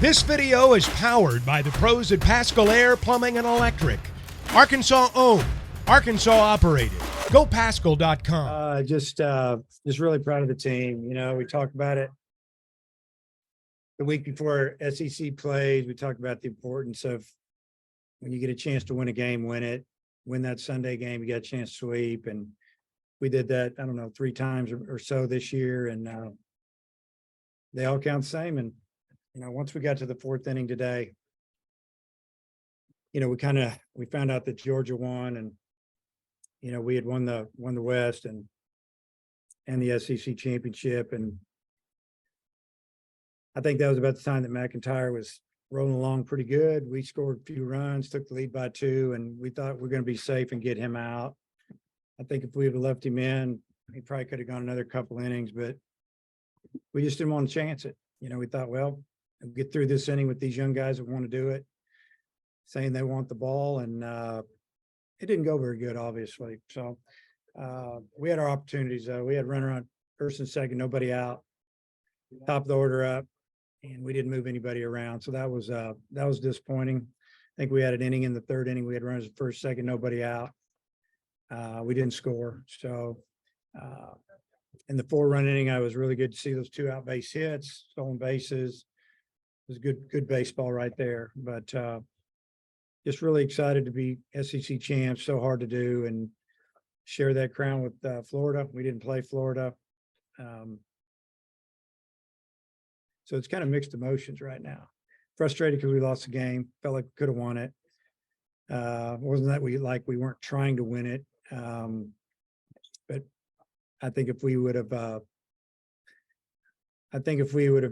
This video is powered by the pros at Pascal Air Plumbing and Electric. Arkansas owned, Arkansas operated. GoPascal.com. Just really proud of the team. You know, we talked about it the week before SEC plays. We talked about the importance of when you get a chance to win a game, win it. Win that Sunday game, you got a chance to sweep. And we did that, I don't know, 3 times or so this year. And they all count the same. And, you know, once we got to the 4th inning today, you know, we found out that Georgia won, and, you know, we had won the West and the SEC championship. And I think that was about the time that McIntyre was rolling along pretty good. We scored a few runs, took the lead by 2, and we thought we're going to be safe and get him out. I think if we would have left him in, he probably could have gone another couple innings, but we just didn't want to chance it. You know, we thought, well, we'll get through this inning with these young guys that want to do it, saying they want the ball, and it didn't go very good, obviously. So we had our opportunities, though. We had runner on first and second, nobody out, top of the order up, and we didn't move anybody around. So that was disappointing. I think we had an inning in the 3rd inning. We had runners at first, second, nobody out. We didn't score. So in the 4-run inning, I was really good to see those 2 out base hits, stolen bases. It was good baseball right there. But just really excited to be SEC champs. So hard to do and share that crown with Florida. We didn't play Florida. So it's kind of mixed emotions right now. Frustrated because we lost the game. Felt like we could have won it. Wasn't that we weren't trying to win it. But I think if we would have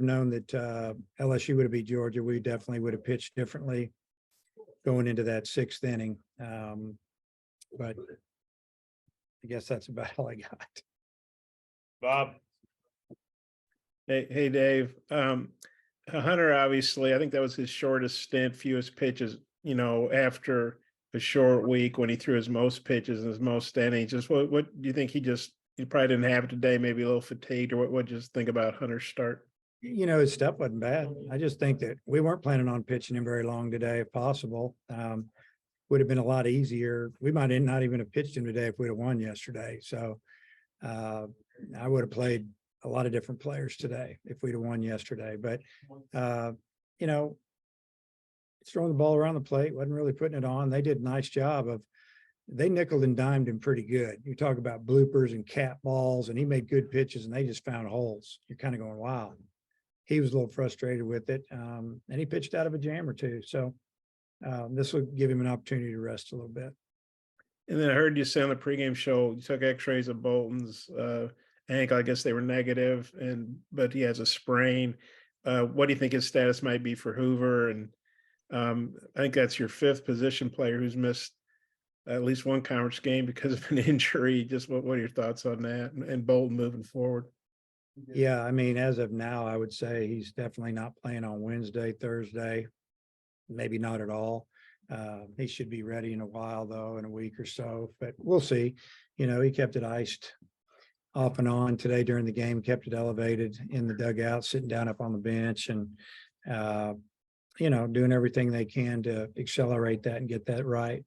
known that LSU would have beat Georgia, we definitely would have pitched differently going into that 6th inning. But I guess that's about all I got. Bob. Hey, Dave. Hunter, obviously, I think that was his shortest stint, fewest pitches, you know, after a short week when he threw his most pitches and his most innings. Just what do you think he probably didn't have it today, maybe a little fatigued, or what just think about Hunter's start? You know, his stuff wasn't bad. I just think that we weren't planning on pitching him very long today, if possible. Would have been a lot easier. We might not even have pitched him today if we'd have won yesterday. So I would have played a lot of different players today if we'd have won yesterday. But, you know, throwing the ball around the plate, wasn't really putting it on. They did a nice job they nickeled and dimed him pretty good. You talk about bloopers and cat balls, and he made good pitches, and they just found holes. You're kind of going, wow. He was a little frustrated with it, and he pitched out of a jam or 2. So this will give him an opportunity to rest a little bit. And then I heard you say on the pregame show, you took x-rays of Bolton's ankle. I guess they were negative, but he has a sprain. What do you think his status might be for Hoover? And I think that's your 5th position player who's missed at least one conference game because of an injury. Just what are your thoughts on that and Bolton moving forward? Yeah, I mean, as of now, I would say he's definitely not playing on Wednesday, Thursday, maybe not at all. He should be ready in a while, though, in a week or so, but we'll see. You know, he kept it iced off and on today during the game, kept it elevated in the dugout, sitting down up on the bench, and, you know, doing everything they can to accelerate that and get that right.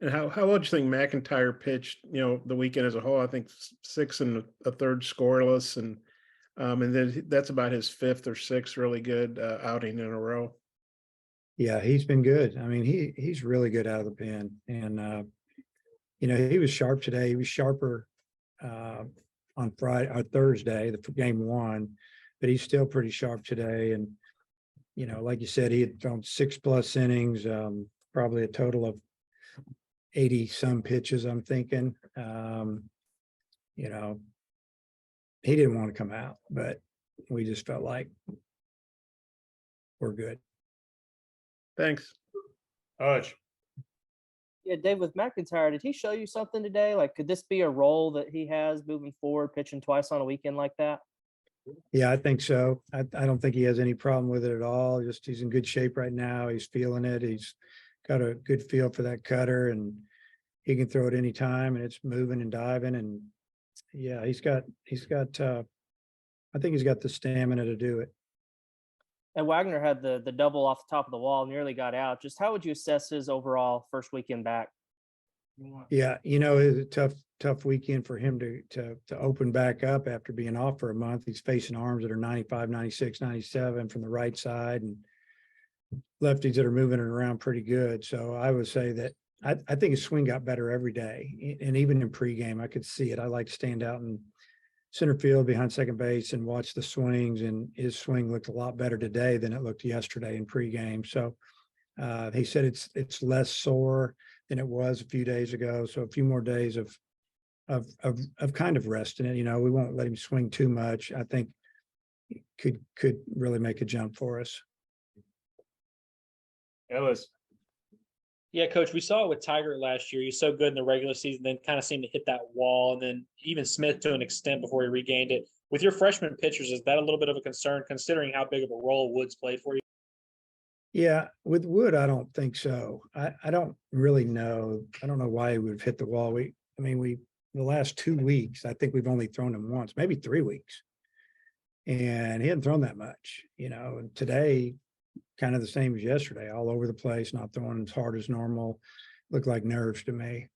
And how well do you think McIntyre pitched, you know, the weekend as a whole? I think 6 1/3 scoreless, and then that's about his 5th or 6th really good outing in a row. Yeah, he's been good. I mean, he's really good out of the pen, and you know, he was sharp today. He was sharper on Friday or Thursday, the game 1, but he's still pretty sharp today. And you know, like you said, he had thrown 6+ innings, probably a total of 80 some pitches, I'm thinking. You know, he didn't want to come out, but we just felt like we're good. Thanks. Hodge. Yeah, Dave, with McIntyre, did he show you something today? Like, could this be a role that he has moving forward, pitching twice on a weekend like that? Yeah, I think so. I don't think he has any problem with it at all. Just he's in good shape right now. He's feeling it. He's got a good feel for that cutter, and he can throw it any time, and it's moving and diving. And yeah, he's got I think he's got the stamina to do it. And Wagner had the double off the top of the wall, nearly got out. Just how would you assess his overall first weekend back? Yeah, it was a tough weekend for him to open back up after being off for a month. He's facing arms that are 95, 96, 97 from the right side, and lefties that are moving it around pretty good. So I would say that I think his swing got better every day. And even in pregame, I could see it. I like to stand out in center field behind second base and watch the swings, and his swing looked a lot better today than it looked yesterday in pregame. So he said it's less sore than it was a few days ago. So a few more days of kind of resting it. We won't let him swing too much. I think could really make a jump for us. Ellis. Yeah, Coach, we saw it with Tiger last year. He was so good in the regular season, then kind of seemed to hit that wall, and then even Smith to an extent before he regained it. With your freshman pitchers, is that a little bit of a concern considering how big of a role Woods played for you? Yeah, with Wood, I don't think so. I don't really know. I don't know why he would have hit the wall. The last 2 weeks, I think we've only thrown him once, maybe 3 weeks. And he hadn't thrown that much, and today, kind of the same as yesterday, all over the place, not throwing as hard as normal, looked like nerves to me.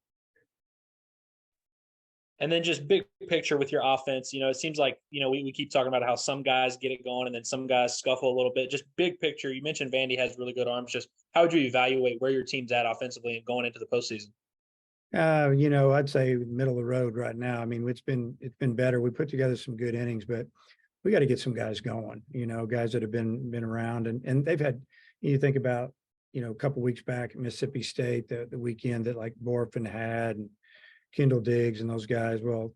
And then just big picture with your offense, it seems like, we keep talking about how some guys get it going and then some guys scuffle a little bit. Just big picture, you mentioned Vandy has really good arms. Just how would you evaluate where your team's at offensively and going into the postseason? I'd say middle of the road right now. It's been better. We put together some good innings, but we got to get some guys going, guys that have been around, and they've had, you think about, a couple weeks back at Mississippi State, the weekend that like Borfin had and Kendall Diggs and those guys. Well,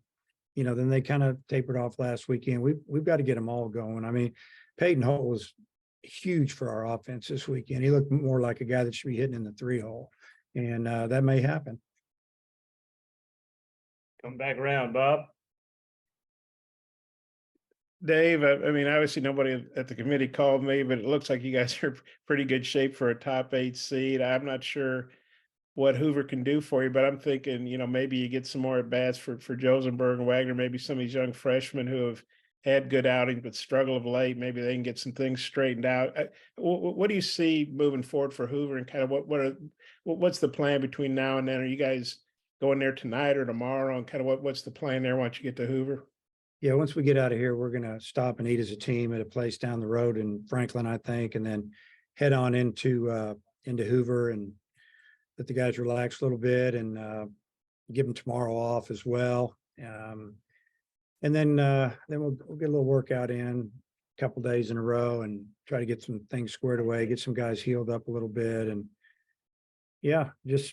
then they kind of tapered off last weekend. We've got to get them all going. Peyton Holt was huge for our offense this weekend. He looked more like a guy that should be hitting in the 3-hole, and that may happen. Come back around, Bob. Dave, obviously nobody at the committee called me, but it looks like you guys are pretty good shape for a top 8 seed. I'm not sure what Hoover can do for you, but I'm thinking, maybe you get some more at bats for Josenberg and Wagner, maybe some of these young freshmen who have had good outings but struggle of late. Maybe they can get some things straightened out. What do you see moving forward for Hoover, and kind of what's the plan between now and then? Are you guys going there tonight or tomorrow, and kind of what's the plan there once you get to Hoover? Yeah, once we get out of here, we're going to stop and eat as a team at a place down the road in Franklin, I think, and then head on into Hoover and let the guys relax a little bit and give them tomorrow off as well. And then we'll get a little workout in a couple days in a row and try to get some things squared away, get some guys healed up a little bit. And yeah, just,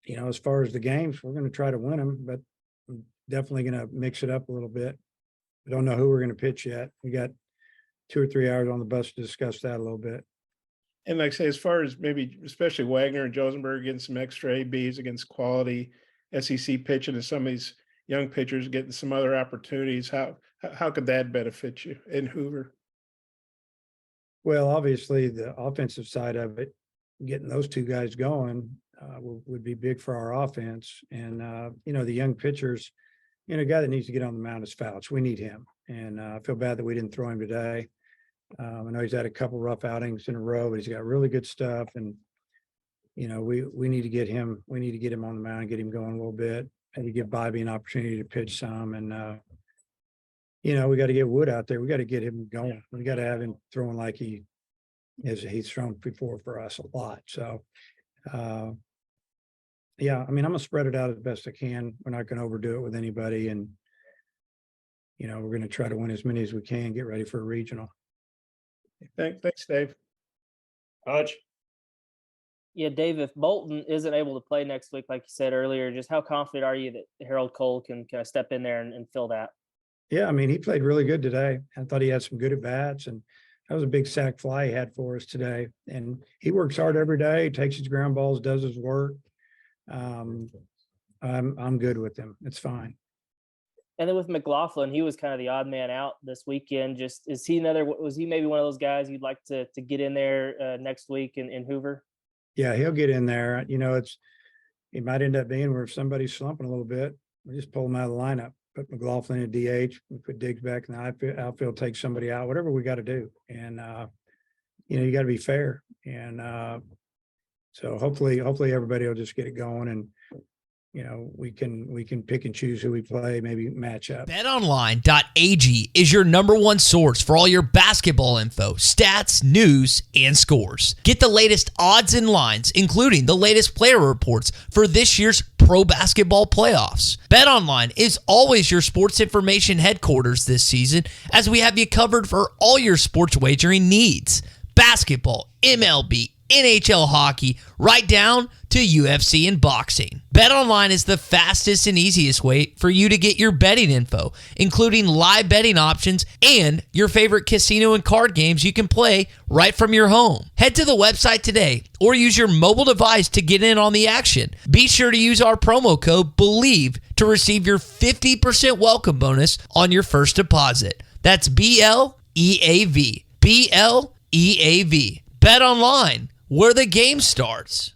as far as the games, we're going to try to win them, but I'm definitely going to mix it up a little bit. We don't know who we're going to pitch yet. We got 2 or 3 hours on the bus to discuss that a little bit. And like I say, as far as maybe especially Wagner and Josenberg getting some extra ABs against quality SEC pitching, and some of these young pitchers getting some other opportunities, how could that benefit you in Hoover? Well, obviously the offensive side of it, getting those 2 guys going would be big for our offense. And, the young pitchers, a guy that needs to get on the mound is Fouch. We need him. And I feel bad that we didn't throw him today. I know he's had a couple rough outings in a row, but he's got really good stuff. And, we need to get him. We need to get him on the mound and get him going a little bit, and to give Bobby an opportunity to pitch some. And, we got to get Wood out there. We got to get him going. We got to have him throwing like he's thrown before for us a lot. So, yeah, I'm going to spread it out as best I can. We're not going to overdo it with anybody. And, we're going to try to win as many as we can, get ready for a regional. Thanks, Dave. Hodge. Yeah, Dave, if Bolton isn't able to play next week, like you said earlier, just how confident are you that Harold Cole can kind of step in there and fill that? Yeah, he played really good today. I thought he had some good at-bats, and that was a big sack fly he had for us today. And he works hard every day, takes his ground balls, does his work. I'm good with him. It's fine. And then with McLaughlin, he was kind of the odd man out this weekend. Was he maybe one of those guys you'd like to get in there next week in Hoover? Yeah, he'll get in there. It might end up being where if somebody's slumping a little bit, we just pull him out of the lineup, put McLaughlin in DH, we put Diggs back in the outfield, take somebody out, whatever we got to do. And you got to be fair. And so hopefully everybody will just get it going, and we can pick and choose who we play, maybe match up. BetOnline.ag is your number one source for all your basketball info, stats, news, and scores. Get the latest odds and lines, including the latest player reports for this year's pro basketball playoffs. BetOnline is always your sports information headquarters this season, as we have you covered for all your sports wagering needs. Basketball, MLB, NHL hockey, right down to UFC and boxing. BetOnline is the fastest and easiest way for you to get your betting info, including live betting options and your favorite casino and card games you can play right from your home. Head to the website today or use your mobile device to get in on the action. Be sure to use our promo code BELIEVE to receive your 50% welcome bonus on your first deposit. That's BLEAV. BLEAV. Bet Online, where the game starts.